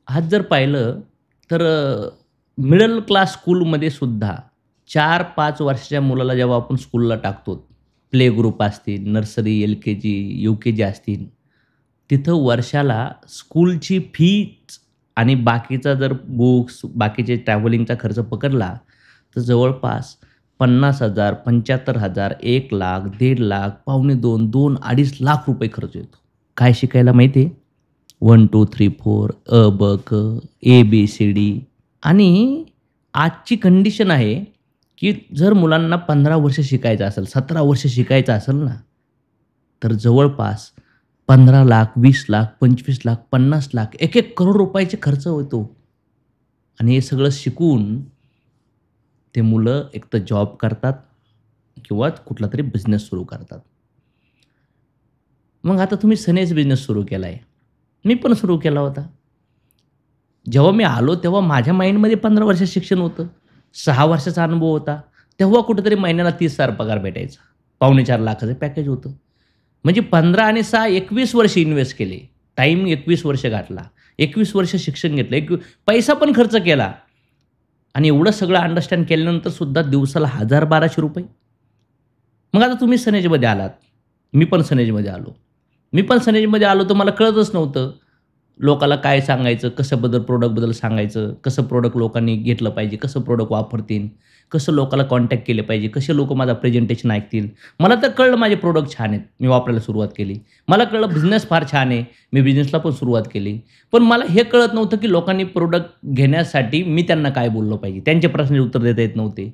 आज जर पाहिलं तर मिडल क्लास स्कूलमध्ये सुद्धा 4-5 वर्षाच्या मुलाला जेव्हा आपण स्कूलला टाकतो, प्ले ग्रुप असतील, नर्सरी, एल-के-जी, यू-के-जी असतील, तिथं वर्षाला स्कूलची फीज आणि बाकीचा जर बुक्स, बाकीचे ट्रॅव्हलिंगचा खर्च पकडला, तर जवळपास 50,000, 75,000, 1,00,000, 1,50,000, पावणे 2, 2-2.5 लाख रुपये खर्च येतो. काय शिकायला माहिती आहे? 1, 2, 3, 4 अ, ब, क, ए-बी-सी-डी आणि आजची कंडिशन आहे, की जर मुलांना 15 वर्ष शिकायचं असेल, 17 वर्ष शिकायचं असेल ना, तर जवळपास 15,00,000, 20,00,000, 25,00,000, 50,00,000, 1-1 करोड रुपयाचे खर्च होतो. आणि हे सगळं शिकून ते मुलं एकतर जॉब करतात किंवा कुठलातरी बिझनेस सुरू करतात. मग आता तुम्ही सनेज बिझनेस सुरू केला आहे. मी पण सुरू केला होता. जेव्हा मी आलो तेव्हा माझ्या माइंडमध्ये 15 वर्ष शिक्षण होतं. 6 वर्षाचा अनुभव होता. तेव्हा कुठेतरी महिन्याला 30,000 पगार भेटायचा. पावणे 4 लाखाचं पॅकेज होतं. म्हणजे 15 आणि 6 21 वर्ष इन्व्हेस्ट केले. टाईम 21 वर्ष घातला. 21 वर्ष शिक्षण घेतलं. पैसा पण खर्च केला आणि एवढं सगळं अंडरस्टँड केल्यानंतर सुद्धा दिवसाला ₹1000-1200. मग आता तुम्ही सनेजमध्ये आलात. मी पण सनेजमध्ये आलो. मी पण सनेजमध्ये आलो तर मला कळतच नव्हतं. लोकाला काय सांगायचं, कसं प्रॉडक्टबद्दल सांगायचं, कसं प्रॉडक्ट लोकांनी घेतलं पाहिजे, कसं प्रॉडक्ट वापरतील, कसं लोकाला कॉन्टॅक्ट केले पाहिजे, कसे लोकं माझं प्रेझेंटेशन ऐकतील. मला तर कळलं माझे प्रॉडक्ट छान आहेत. मी वापरायला सुरुवात केली. मला कळलं बिझनेस फार छान आहे. मी बिझनेसला पण सुरुवात केली. पण मला हे कळत नव्हतं, की लोकांनी प्रॉडक्ट घेण्यासाठी मी त्यांना काय बोललं पाहिजे. त्यांच्या प्रश्नाचे उत्तर देता येत नव्हते.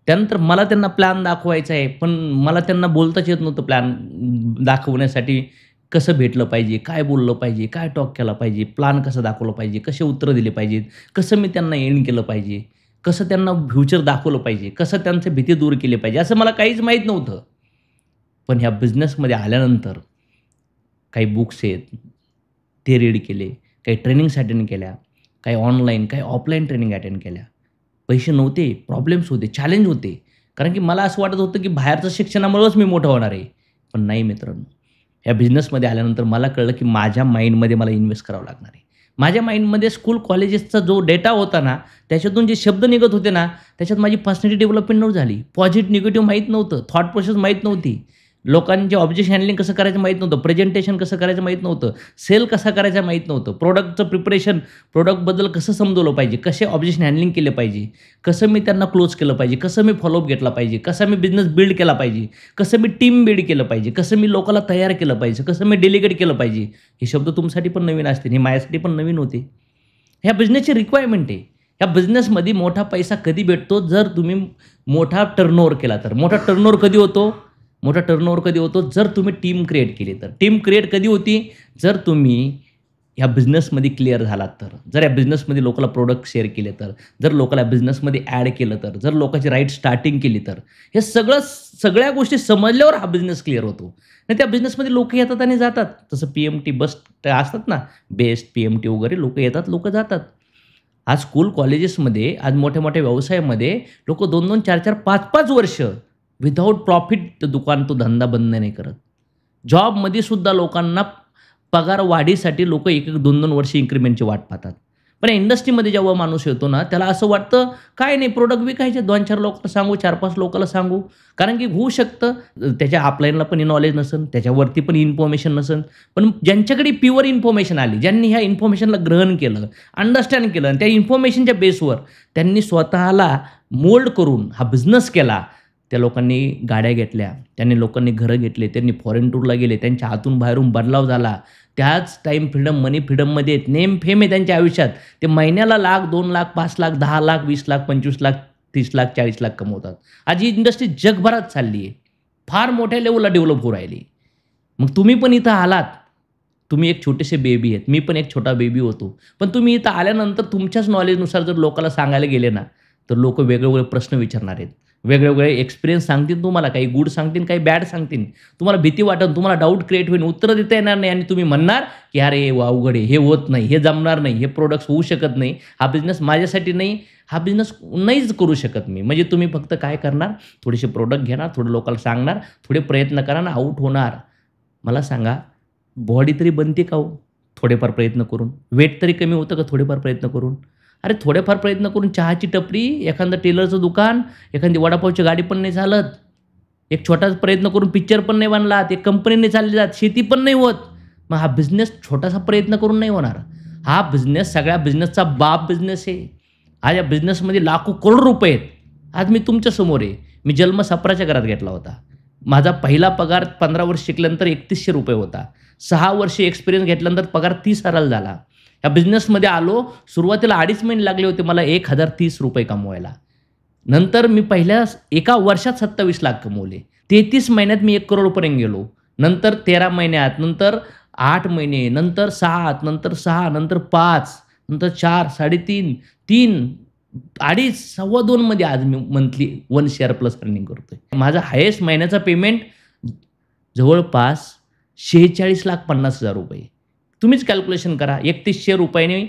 त्यानंतर मला त्यांना प्लॅन दाखवायचा आहे, पण मला त्यांना बोलताच येत नव्हतं प्लॅन दाखवण्यासाठी कसं भेटलं पाहिजे, काय बोललं पाहिजे, काय टॉक केला पाहिजे, प्लॅन कसा दाखवला पाहिजे, कसे उत्तरं दिले पाहिजेत, कसं मी त्यांना एंड केलं पाहिजे, कसं त्यांना फ्युचर दाखवलं पाहिजे, कसं त्यांच्या भीती दूर केली पाहिजे, असं मला काहीच माहीत नव्हतं. पण ह्या बिझनेसमध्ये आल्यानंतर काही बुक्स आहेत, ते रीड केले, काही ट्रेनिंग्स अटेंड केल्या, काही ऑनलाईन, काही ऑफलाईन ट्रेनिंग अटेंड केल्या. पैसे नव्हते, प्रॉब्लेम्स होते, चॅलेंज होते. कारण की मला असं वाटत होतं, की बाहेरच्या शिक्षणामुळेच मी मोठा होणार आहे. पण नाही मित्रांनो. या बिझनेसमध्ये आल्यानंतर मला कळलं, की माझ्या माइंडमध्ये मला इन्व्हेस्ट करावं लागणार आहे. माझ्या माइंडमध्ये स्कूल कॉलेजेसचा जो डेटा होता ना, त्याच्यातून जे शब्द निघत होते ना, त्याच्यात माझी पर्सनॅलिटी डेव्हलपमेंट नव्हती झाली. पॉझिटिव्ह, निगेटिव्ह माहीत नव्हतं. थॉट प्रोसेस माहीत नव्हती. लोकांचे ऑब्जेक्शन हँडलिंग कसं करायचं माहीत नव्हतं. प्रेझेंटेशन कसं करायचं माहीत नव्हतं. सेल कसा करायचा माहीत नव्हतं. प्रॉडक्टचं प्रिपरेशन, प्रॉडक्टबद्दल कसं समजवलं पाहिजे, कसे ऑब्जेक्शन हँडलिंग केले पाहिजे, कसं मी त्यांना क्लोज केलं पाहिजे, कसं मी फॉलोअप घेतला पाहिजे, कसा मी बिझनेस बिल्ड केला पाहिजे, कसं मी टीम बिल्ड केलं पाहिजे, कसं मी लोकांना तयार केलं पाहिजे, कसं मी डेलिगेट केलं पाहिजे. हे शब्द तुमच्यासाठी पण नवीन असतील. हे माझ्यासाठी पण नवीन होते. ह्या बिझनेसची रिक्वायरमेंट आहे. ह्या बिझनेसमध्ये मोठा पैसा कधी भेटतो, जर तुम्ही मोठा टर्नओव्हर केला तर. मोठा टर्नओव्हर कधी होतो? मोठा टर्नओव्हर कधी होतो? जर तुम्ही टीम क्रिएट केली तर. टीम क्रिएट कधी होती? जर तुम्ही ह्या बिझनेसमध्ये क्लिअर झालात तर. जर या बिझनेसमध्ये लोकांना प्रॉडक्ट शेअर केले तर. जर लोकांना बिझनेसमध्ये ॲड केलं तर. जर लोकांची राईट स्टार्टिंग केली तर. हे सगळ्या गोष्टी समजल्यावर हा बिझनेस क्लिअर होतो. आणि त्या बिझनेसमध्ये लोकं येतात आणि जातात. जसं पी-एम-टी बस असतात ना, बेस्ट, पी-एम-टी वगैरे लोकं येतात, लोकं जातात. आज स्कूल कॉलेजेसमध्ये, आज मोठ्या-मोठ्या व्यवसायामध्ये लोकं 2-2, 4-4, 5-5 वर्ष विथआऊट प्रॉफिट दुकान तो धंदा बंद नाही करत. जॉबमध्ये सुद्धा लोकांना पगार वाढीसाठी लोकं 1-1, 2-2 वर्ष इन्क्रिमेंटची वाट पाहतात. पण इंडस्ट्रीमध्ये जेव्हा माणूस येतो ना, त्याला असं वाटतं, काय नाही प्रॉडक्ट विकायचे 2-4 लोकांना सांगू, 4-5 लोकांना सांगू. कारण की होऊ शकतं त्याच्या अपलाईनला पण नॉलेज नसेल, त्याच्यावरती पण इन्फॉर्मेशन नसेल. पण ज्यांच्याकडे प्युअर इन्फॉर्मेशन आली, ज्यांनी ह्या इन्फॉर्मेशनला ग्रहण केलं, अंडरस्टँड केलं आणि त्या इन्फॉर्मेशनच्या बेसवर त्यांनी स्वतःला मोल्ड करून हा बिझनेस केला. त्या लोकांनी गाड्या घेतल्या, त्यांनी लोकांनी घरं घेतले, त्यांनी फॉरेन टूरला गेले, त्यांच्या आतून बाहेरून बदलाव झाला. त्याच टाईम फ्रीडम, मनी फ्रीडममध्ये नेम फेम आहे त्यांच्या आयुष्यात. ते महिन्याला लाख, 2 लाख, 5 लाख, 10 लाख, 20 लाख, 25 लाख, 30 लाख, 40 लाख कमवतात. आज ही इंडस्ट्री जगभरात चालली आहे. फार मोठ्या लेव्हलला डेव्हलप होऊ राहिली. मग तुम्ही पण इथं आलात. तुम्ही एक छोटेसे बेबी आहेत. मी पण एक छोटा बेबी होतो. पण तुम्ही इथं आल्यानंतर तुमच्याच नॉलेजनुसार जर लोकांना सांगायला गेले ना, तर लोकं वेगवेगळे प्रश्न विचारणार आहेत. वेगवेगळे एक्सपिरियन्स सांगतील तुम्हाला. काही गुड सांगतील, काही बॅड सांगतील. तुम्हाला भीती वाटेल, तुम्हाला डाऊट क्रिएट होईल, उत्तरं देता येणार नाही आणि तुम्ही म्हणणार, की "अरे हे अवघड आहे, हे होत नाही, हे जमणार नाही, हे प्रॉडक्ट्स होऊ शकत नाही, हा बिझनेस माझ्यासाठी नाही, हा बिझनेस नाहीच करू शकत मी." म्हणजे तुम्ही फक्त काय करणार, थोडेसे प्रॉडक्ट घेणार, थोडं लोकांना सांगणार, थोडे प्रयत्न करा आणि आउट होणार. मला सांगा, बॉडी तरी बनते का हो? थोडेफार प्रयत्न करून. वेट तरी कमी होतं का थोडेफार प्रयत्न करून? अरे थोडेफार प्रयत्न करून चहाची टपरी, एखादं टेलरचं दुकान, एखादी वडापावची गाडी पण नाही चालत. एक छोटासा प्रयत्न करून पिक्चर पण नाही बनला, एक कंपनी नाही चालली जात, शेती पण नाही होत. मग हा बिझनेस छोटासा प्रयत्न करून नाही होणार. हा बिझनेस सगळ्या बिझनेसचा बाप बिझनेस आहे. आज या बिझनेसमध्ये लाखो करोड रुपये आहेत. आज मी तुमच्यासमोर आहे. मी जन्म सप्राच्या घरात घेतला होता. माझा पहिला पगार 15 वर्ष शिकल्यानंतर ₹3100 होता. 6 वर्ष एक्सपिरियन्स घेतल्यानंतर पगार 30,000 झाला. या बिझनेसमध्ये आलो. सुरुवातीला 2.5 महिने लागले होते मला ₹1030 कमवायला. नंतर मी पहिल्या एका वर्षात 27 लाख कमवले. 33 महिन्यात मी 1 करोडपर्यंत गेलो. नंतर 13 महिन्यात, नंतर 8 महिने, नंतर 7, नंतर 6, नंतर 5, नंतर 4, 3.5, 3, 2.5, 2.25 मध्ये आज मी मंथली 1 शेअर प्लस रनिंग करतोय. माझा हायेस्ट महिन्याचा पेमेंट जवळपास ₹46,50,000. तुम्हीच कॅल्क्युलेशन करा. ₹3,100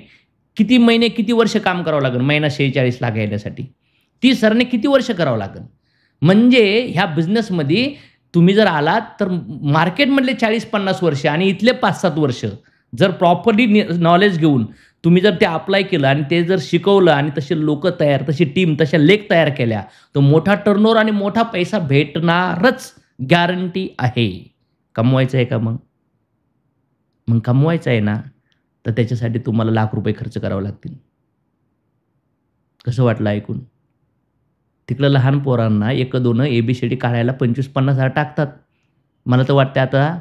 किती महिने, किती वर्ष काम करावं लागेल महिना 46 लाख येण्यासाठी? 30 सरने किती वर्ष करावं लागेल? म्हणजे ह्या बिझनेसमध्ये तुम्ही जर आलात तर मार्केटमधले 40-50 वर्ष आणि इथले 5-7 वर्ष जर प्रॉपरली नॉलेज घेऊन तुम्ही जर ते अप्लाय केलं आणि ते जर शिकवलं आणि तसे लोक तयार, तशी टीम, तशा लेख तयार केल्या, तर मोठा टर्नओव्हर आणि मोठा पैसा भेटणारच, गॅरंटी आहे. कमवायचं आहे का मग? मग कमवायचं आहे ना, तर त्याच्यासाठी तुम्हाला लाख रुपये खर्च करावे लागतील. कसं वाटलं ऐकून? तिकडं लहान पोरांना 1-2 ABCD काढायला 25-50 हजार टाकतात. मला तर वाटतं आता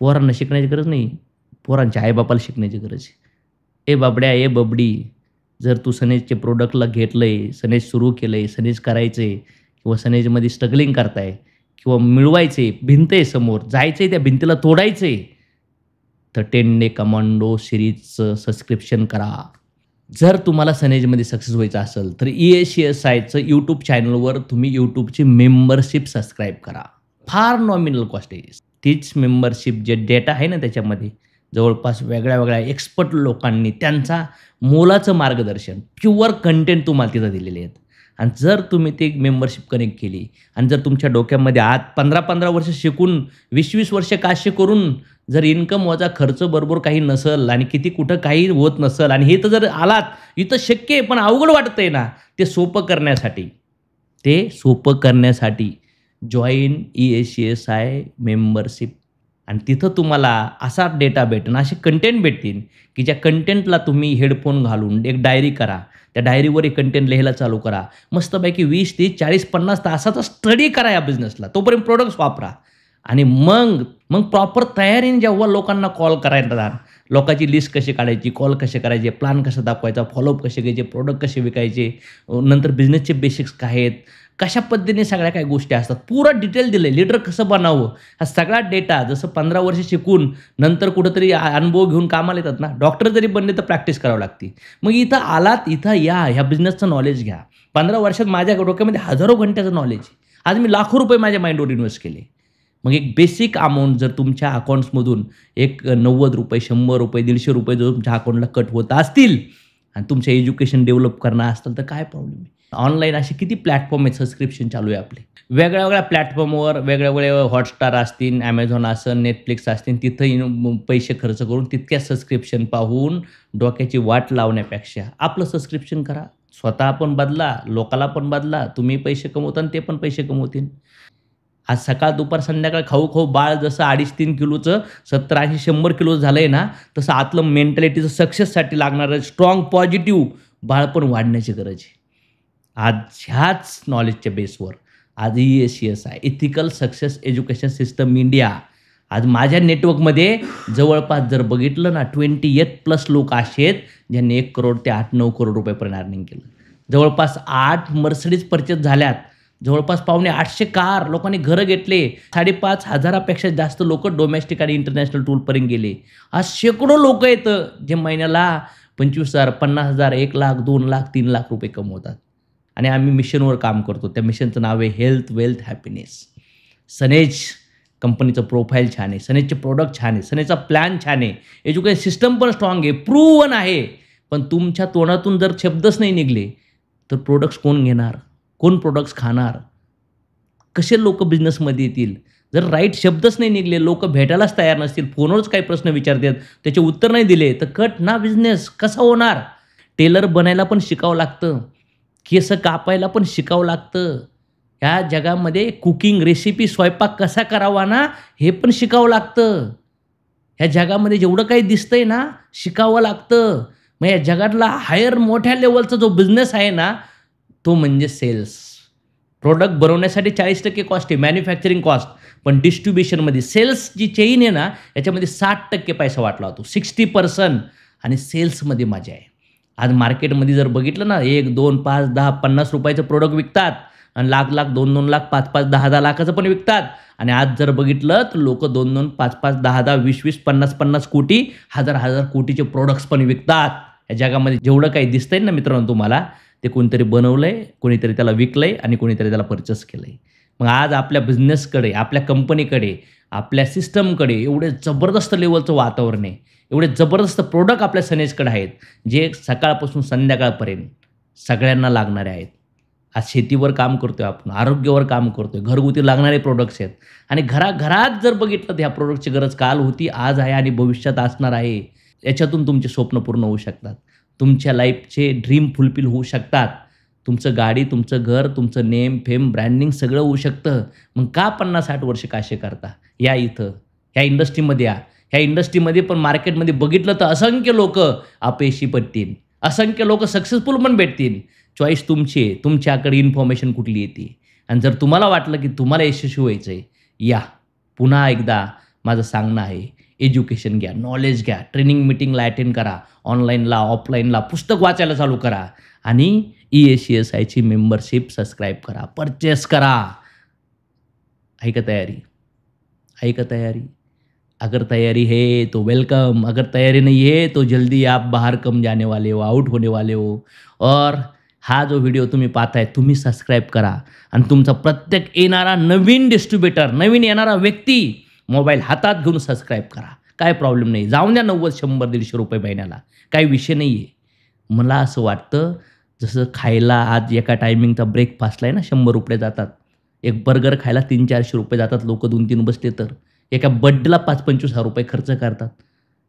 पोरांना शिकण्याची गरज नाही, पोरांच्या आईबापाला शिकण्याची गरज आहे. ए बाबड्या, ए बबडी, जर तू सनेजचे प्रोडक्टला घेतलंय, सनेज सुरू केलंय, सनेज करायचंय किंवा सनेजमध्ये स्ट्रगलिंग करताय किंवा मिळवायचे, भिंत आहे समोर, जायचंय त्या भिंतीला तोडायचंय, तर 10 डे कमांडो सिरीजचं सबस्क्रिप्शन करा. जर तुम्हाला सनेजमध्ये सक्सेस व्हायचं असेल तर ESCSIचं यूट्यूब चॅनलवर तुम्ही यूट्यूबची मेंबरशिप सबस्क्राईब करा. फार नॉमिनल कॉस्ट आहे. तीच मेंबरशिप जे डेटा आहे ना त्याच्यामध्ये जवळपास वेगळ्या एक्सपर्ट लोकांनी त्यांचा मोलाचं मार्गदर्शन, प्युअर कंटेंट तुम्हाला तिथं दिलेले आहेत. आणि जर तुम्ही ते मेंबरशिप कनेक्ट केली आणि जर तुमच्या डोक्यामध्ये आज 15-15 वर्ष शिकून 20-20 वर्ष काश्य करून जर इन्कम वजा खर्च बरोबर काही नसेल आणि किती कुठं काही होत नसेल आणि हे तर जर आलात, इथं शक्य आहे पण अवघड वाटतंय ना, ते सोपं करण्यासाठी जॉईन ESCSI मेंबरशिप. आणि तिथं तुम्हाला असा डेटा भेटेन, असे कंटेंट भेटतील की ज्या कंटेंटला तुम्ही हेडफोन घालून एक डायरी करा, त्या डायरीवर एक कंटेंट लिहायला चालू करा. मस्तपैकी 20, 30, 40, 50 तासाचा स्टडी करा या बिझनेसला. तोपर्यंत प्रोडक्ट्स वापरा आणि मग प्रॉपर तयारीने जेव्हा लोकांना कॉल करायला, लोकांची लिस्ट कशी काढायची, कॉल कसे करायचे, प्लॅन कसा दाखवायचा, फॉलोअप कसे घ्यायचे, प्रोडक्ट कसे विकायचे, नंतर बिझनेसचे बेसिक्स काय आहेत, कशा पद्धतीने सगळ्या काही गोष्टी असतात, पुरा डिटेल दिलं आहे. लीडर कसं बनावं हा सगळा डेटा, जसं 15 वर्ष शिकून नंतर कुठंतरी अनुभव घेऊन कामाला येतात ना, डॉक्टर जरी बनले तर प्रॅक्टिस करावं लागते. मग इथं आलात, इथं ह्या बिझनेसचं नॉलेज घ्या. 15 वर्षात माझ्या डोक्यामध्ये हजारो घंट्याचं नॉलेज. आज मी लाखो रुपये माझ्या माइंडवर इन्व्हेस्ट केले. मग एक बेसिक अमाऊंट जर तुमच्या अकाउंट्समधून एक ₹90, ₹100, ₹150 जर तुमच्या अकाउंटला कट होत असतील आणि तुमचं एज्युकेशन डेव्हलप करणं असेल तर काय प्रॉब्लेम आहे? ऑनलाईन असे किती प्लॅटफॉर्म आहेत, सबस्क्रिप्शन चालू आहे आपले. वेगळ्या प्लॅटफॉर्मवर वेगवेगळे हॉटस्टार असतील, Amazon असेल, Netflix असतील, तिथं पैसे खर्च करून तितक्या सबस्क्रिप्शन पाहून डोक्याची वाट लावण्यापेक्षा आपलं सबस्क्रिप्शन करा. स्वतः पण बदला, लोकाला पण बदला. तुम्ही पैसे कमवता आणि ते पण पैसे कमवतील. आज सकाळ, दुपार, संध्याकाळ खाऊ बाळ जसं 2.5-3 किलोचं 70-80-100 किलो झालं आहे ना, तसं आतलं मेंटॅलिटीचं सक्सेससाठी लागणारं स्ट्रॉंग पॉझिटिव्ह बाळ पण वाढण्याची गरज आहे. आज ह्याच नॉलेजच्या बेसवर आज ESCSI ethical success education system India, आज माझ्या नेटवर्कमध्ये जवळपास जर बघितलं ना 28+ लोक असे आहेत ज्यांनी 1 करोड ते 8-9 करोड रुपयेपर्यंत अर्निंग केलं. जवळपास 8 मर्सिडीज परचेस झाल्यात, जवळपास 750 कार, लोकांनी घरं घेतले, 5,500पेक्षा जास्त लोक डोमेस्टिक आणि इंटरनॅशनल टूरपर्यंत गेले. आज शेकडो लोक आहेत जे महिन्याला 25,000, 50,000, 1 लाख, 2 लाख, 3 लाख रुपये कमवतात. आणि आम्ही मिशनवर काम करतो. त्या मिशनचं नाव आहे हेल्थ, वेल्थ, हॅपीनेस. सनेज कंपनीचं प्रोफाईल छान आहे, सनेजचे प्रोडक्ट छान आहे, सनेजचा प्लॅन छान आहे, एज्युकेशन सिस्टम पण स्ट्रॉंग आहे, प्रूव्हन आहे. पण तुमच्या तोंडातून जर शब्दच नाही निघले तर प्रोडक्ट्स कोण घेणार, कोण प्रोडक्ट्स खाणार, कसे लोक बिझनेसमध्ये येतील? जर राईट शब्दच नाही निघले, लोक भेटायलाच तयार नसतील, फोनवरच काही प्रश्न विचारतात, त्याचे उत्तर नाही दिले, तर कट ना बिझनेस कसा होणार? टेलर बनायला पण शिकावं लागतं, केस कापायला पण शिकावं लागतं. ह्या जगामध्ये कुकिंग रेसिपी स्वयंपाक कसा करावा ना, हे पण शिकावं लागतं. ह्या जगामध्ये जेवढं काही दिसतंय ना, शिकावं लागतं. मग या जगातला हायर मोठ्या लेव्हलचा जो बिझनेस आहे ना, तो म्हणजे सेल्स. प्रॉडक्ट बनवण्यासाठी 40% कॉस्ट आहे, मॅन्युफॅक्चरिंग कॉस्ट. पण डिस्ट्रिब्युशनमध्ये सेल्स जी चेन आहे ना, याच्यामध्ये 60% पैसा वाटला जातो, 60%. आणि सेल्समध्ये मजा आहे. आज मार्केटमध्ये जर बघितलं ना, 1, 2, 5, 10, ₹50चं प्रोडक्ट विकतात आणि लाख-लाख, 2-2 लाख, 5-5, 10-10 लाखाचं पण विकतात. आणि आज जर बघितलं तर लोकं 2-2, 5-5, 10-10, 20-20, 50-50 कोटी, हजार-हजार कोटीचे प्रॉडक्ट्स पण विकतात. या जगामध्ये जेवढं काही दिसतंय ना मित्रांनो तुम्हाला, ते कोणीतरी बनवलंय, कोणीतरी त्याला विकलंय आणि कोणीतरी त्याला पर्चेस केलंय. मग आज आपल्या बिझनेसकडे, आपल्या कंपनीकडे, आपल्या सिस्टमकडे एवढे जबरदस्त लेव्हलचं वातावरण आहे. एवढे जबरदस्त प्रॉडक्ट आपल्या सनेजकडे आहेत, जे सकाळपासून संध्याकाळपर्यंत सगळ्यांना लागणारे आहेत. आज शेतीवर काम करतोय आपण, आरोग्यावर काम करतोय, घरगुती लागणारे प्रॉडक्ट्स आहेत. आणि घराघरात जर बघितलं तर ह्या प्रॉडक्टची गरज काल होती, आज आहे आणि भविष्यात असणार आहे. याच्यातून तुमचे स्वप्न पूर्ण होऊ शकतात. तुमच्या लाईफचे ड्रीम फुलफिल होऊ शकतात. तुमचं गाडी, तुमचं घर, तुमचं नेम, फेम, ब्रँडिंग सगळं होऊ शकतं. मग का 50-60 वर्ष काशे करता? या इथं, ह्या इंडस्ट्रीमध्ये या. ह्या इंडस्ट्रीमध्ये पण मार्केटमध्ये बघितलं तर असंख्य लोकं अपयशी पडतील, असंख्य लोकं सक्सेसफुल पण भेटतील. चॉईस तुमची आहे. तुमच्याकडे इन्फॉर्मेशन कुठली येते. आणि जर तुम्हाला वाटलं की तुम्हाला यशस्वी व्हायचं आहे, या. पुन्हा एकदा माझं सांगणं आहे, एज्युकेशन घ्या, नॉलेज घ्या, ट्रेनिंग मीटिंगला अटेंड करा, ऑनलाईनला, ऑफलाईनला पुस्तक वाचायला चालू करा आणि EACSIची मेंबरशिप सबस्क्राईब करा, परचेस करा. आहे का तयारी? आहे का तयारी? अगर तैयारी है तो वेलकम, अगर तैयारी नहीं है तो जल्दी आप बाहर कम जाने वाले हो, आउट होने वाले हो. और हा जो व्हिडिओ तुम्ही पाहताय, तुम्ही सबस्क्राईब करा आणि तुमचा प्रत्येक येणारा नवीन डिस्ट्रिब्युटर, नवीन येणारा व्यक्ती मोबाईल हातात घेऊन सबस्क्राईब करा. काय प्रॉब्लेम नाही. जाऊन द्या 90, 100, ₹150 महिन्याला, काही विषय नाही आहे. मला असं वाटतं, जसं खायला आज एका टायमिंगचा ब्रेकफास्टला आहे ना ₹100 जातात. एक बर्गर खायला ₹300-400 जातात लोकं 2-3 बसले तर. एका बर्थडेला ₹25,000-25,000 खर्च करतात.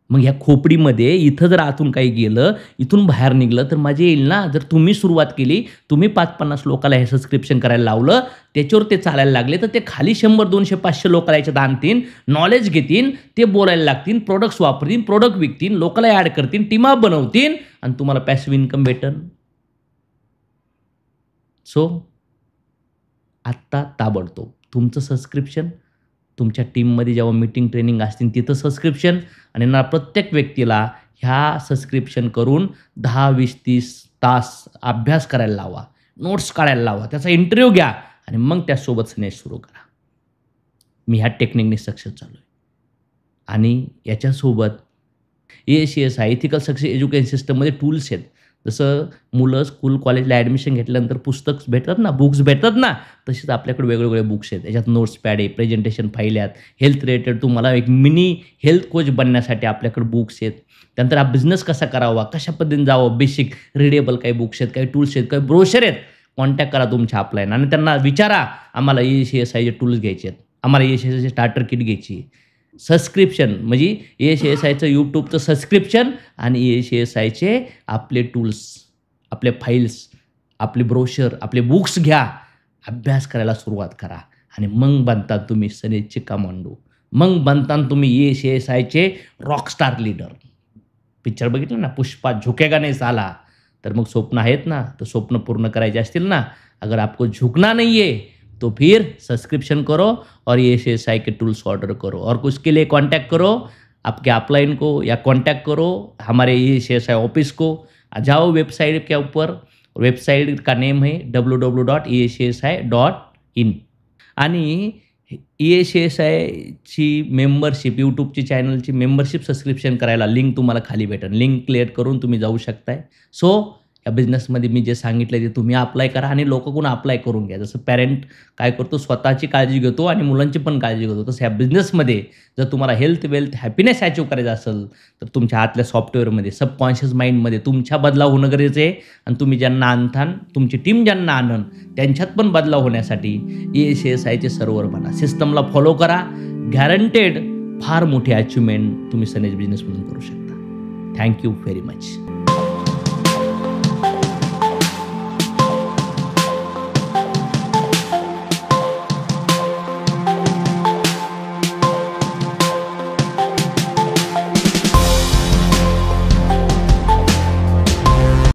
मग ह्या खोपडीमध्ये इथं जर आतून काही गेलं, इथून बाहेर निघालं तर मजा येईल ना. जर तुम्ही सुरुवात केली, तुम्ही 5-50 लोकाला हे सबस्क्रिप्शन करायला लावलं, त्याच्यावर ते चालायला लागले, तर ते खाली 100, 200, 500 लोकाला याच्यात आणतील, नॉलेज घेतील, ते बोलायला लागतील, प्रॉडक्ट्स वापरतील, प्रॉडक्ट विकतील, लोकाला ॲड करतील, टीमा बनवतील आणि तुम्हाला पॅसिव्ह इन्कम भेटेल. सो आत्ता ताबडतोब तुमचं सबस्क्रिप्शन, तुमच्या टीममध्ये जेव्हा मीटिंग, ट्रेनिंग असतील तिथं सबस्क्रिप्शन आणि ना प्रत्येक व्यक्तीला ह्या सबस्क्रिप्शन करून 10, 20, 30 तास अभ्यास करायला लावा, नोट्स काढायला लावा, त्याचा इंटरव्ह्यू घ्या आणि मग त्यासोबत स्नेश सुरू करा. मी ह्या टेक्निकने सक्सेस झालो आहे. आणि याच्यासोबत EACSI इथिकल सक्सेस एज्युकेशन सिस्टममध्ये टूल्स आहेत. जसं मुलं स्कूल, कॉलेजला ॲडमिशन घेतल्यानंतर पुस्तक भेटतात ना, बुक्स भेटतात ना, तसेच आपल्याकडे वेगवेगळे बुक्स आहेत. याच्यात नोट्स पॅड आहे, प्रेझेंटेशन फाईल आहेत, हेल्थ रिलेटेड तुम्हाला एक मिनी हेल्थ कोच बनण्यासाठी आपल्याकडे बुक्स आहेत. त्यानंतर हा बिझनेस कसा करावा, कशा पद्धतीने जावं, बेसिक रीडेबल काही बुक्स आहेत, काही टूल्स आहेत, काही ब्रोशर आहेत. कॉन्टॅक्ट करा तुमच्या अपलाईन आणि त्यांना विचारा, आम्हाला EACSIचे टूल्स घ्यायचे आहेत, आम्हाला EACSIचे स्टार्टर किट घ्यायची. सबस्क्रिप्शन म्हणजे EACSIचं यूट्यूबचं सबस्क्रिप्शन आणि EACSIचे आपले टूल्स, आपले फाईल्स, आपले ब्रोशर, आपले बुक्स घ्या, अभ्यास करायला सुरुवात करा आणि मग बनता तुम्ही सनेजचे कमांडो. मग बनता तुम्ही EACSIचे रॉकस्टार लीडर. पिक्चर बघितलं ना, पुष्पा झुकेगा नहीं साला. तर मग स्वप्न आहेत ना, तर स्वप्न पूर्ण करायचे असतील ना, अगर आपको झुकना नहीं है तो फिर सब्सक्रिप्शन करो और EACSI के टूल्स ऑर्डर करो और उसके लिए कांटेक्ट करो आपके अपलाइन को या कांटेक्ट करो हमारे EACSI ऑफिस को. जाओ वेबसाइट के ऊपर, वेबसाइट का नेम है www.eacsi.in आणि EACSIची मेंबरशिप, यूट्यूबची चॅनलची मेंबरशिप सबस्क्रिप्शन करायला लिंक तुम्हाला खाली भेटेल. लिंक क्लिअर करून तुम्ही जाऊ शकताय. सो या बिझनेसमध्ये मी जे सांगितलं ते तुम्ही अप्लाय करा आणि लोकांकडून अप्लाय करून घ्या. जसं पॅरेंट काय करतो, स्वतःची काळजी घेतो आणि मुलांची पण काळजी घेतो, तसं ह्या बिझनेसमध्ये जर तुम्हाला हेल्थ, वेल्थ, हॅपीनेस अचीव्ह करायचं असेल तर तुमच्या आतल्या सॉफ्टवेअरमध्ये, सबकॉन्शियस माइंडमध्ये तुमच्या बदलाव होणं गरजेचं आहे. आणि तुम्ही ज्यांना आणतान, तुमची टीम ज्यांना आणन, त्यांच्यात पण बदलाव होण्यासाठी ASASIचे सर्व्हर बना, सिस्टमला फॉलो करा. गॅरंटेड फार मोठी अचिव्हमेंट तुम्ही सनेज बिझनेसमधून करू शकता. Thank you very much.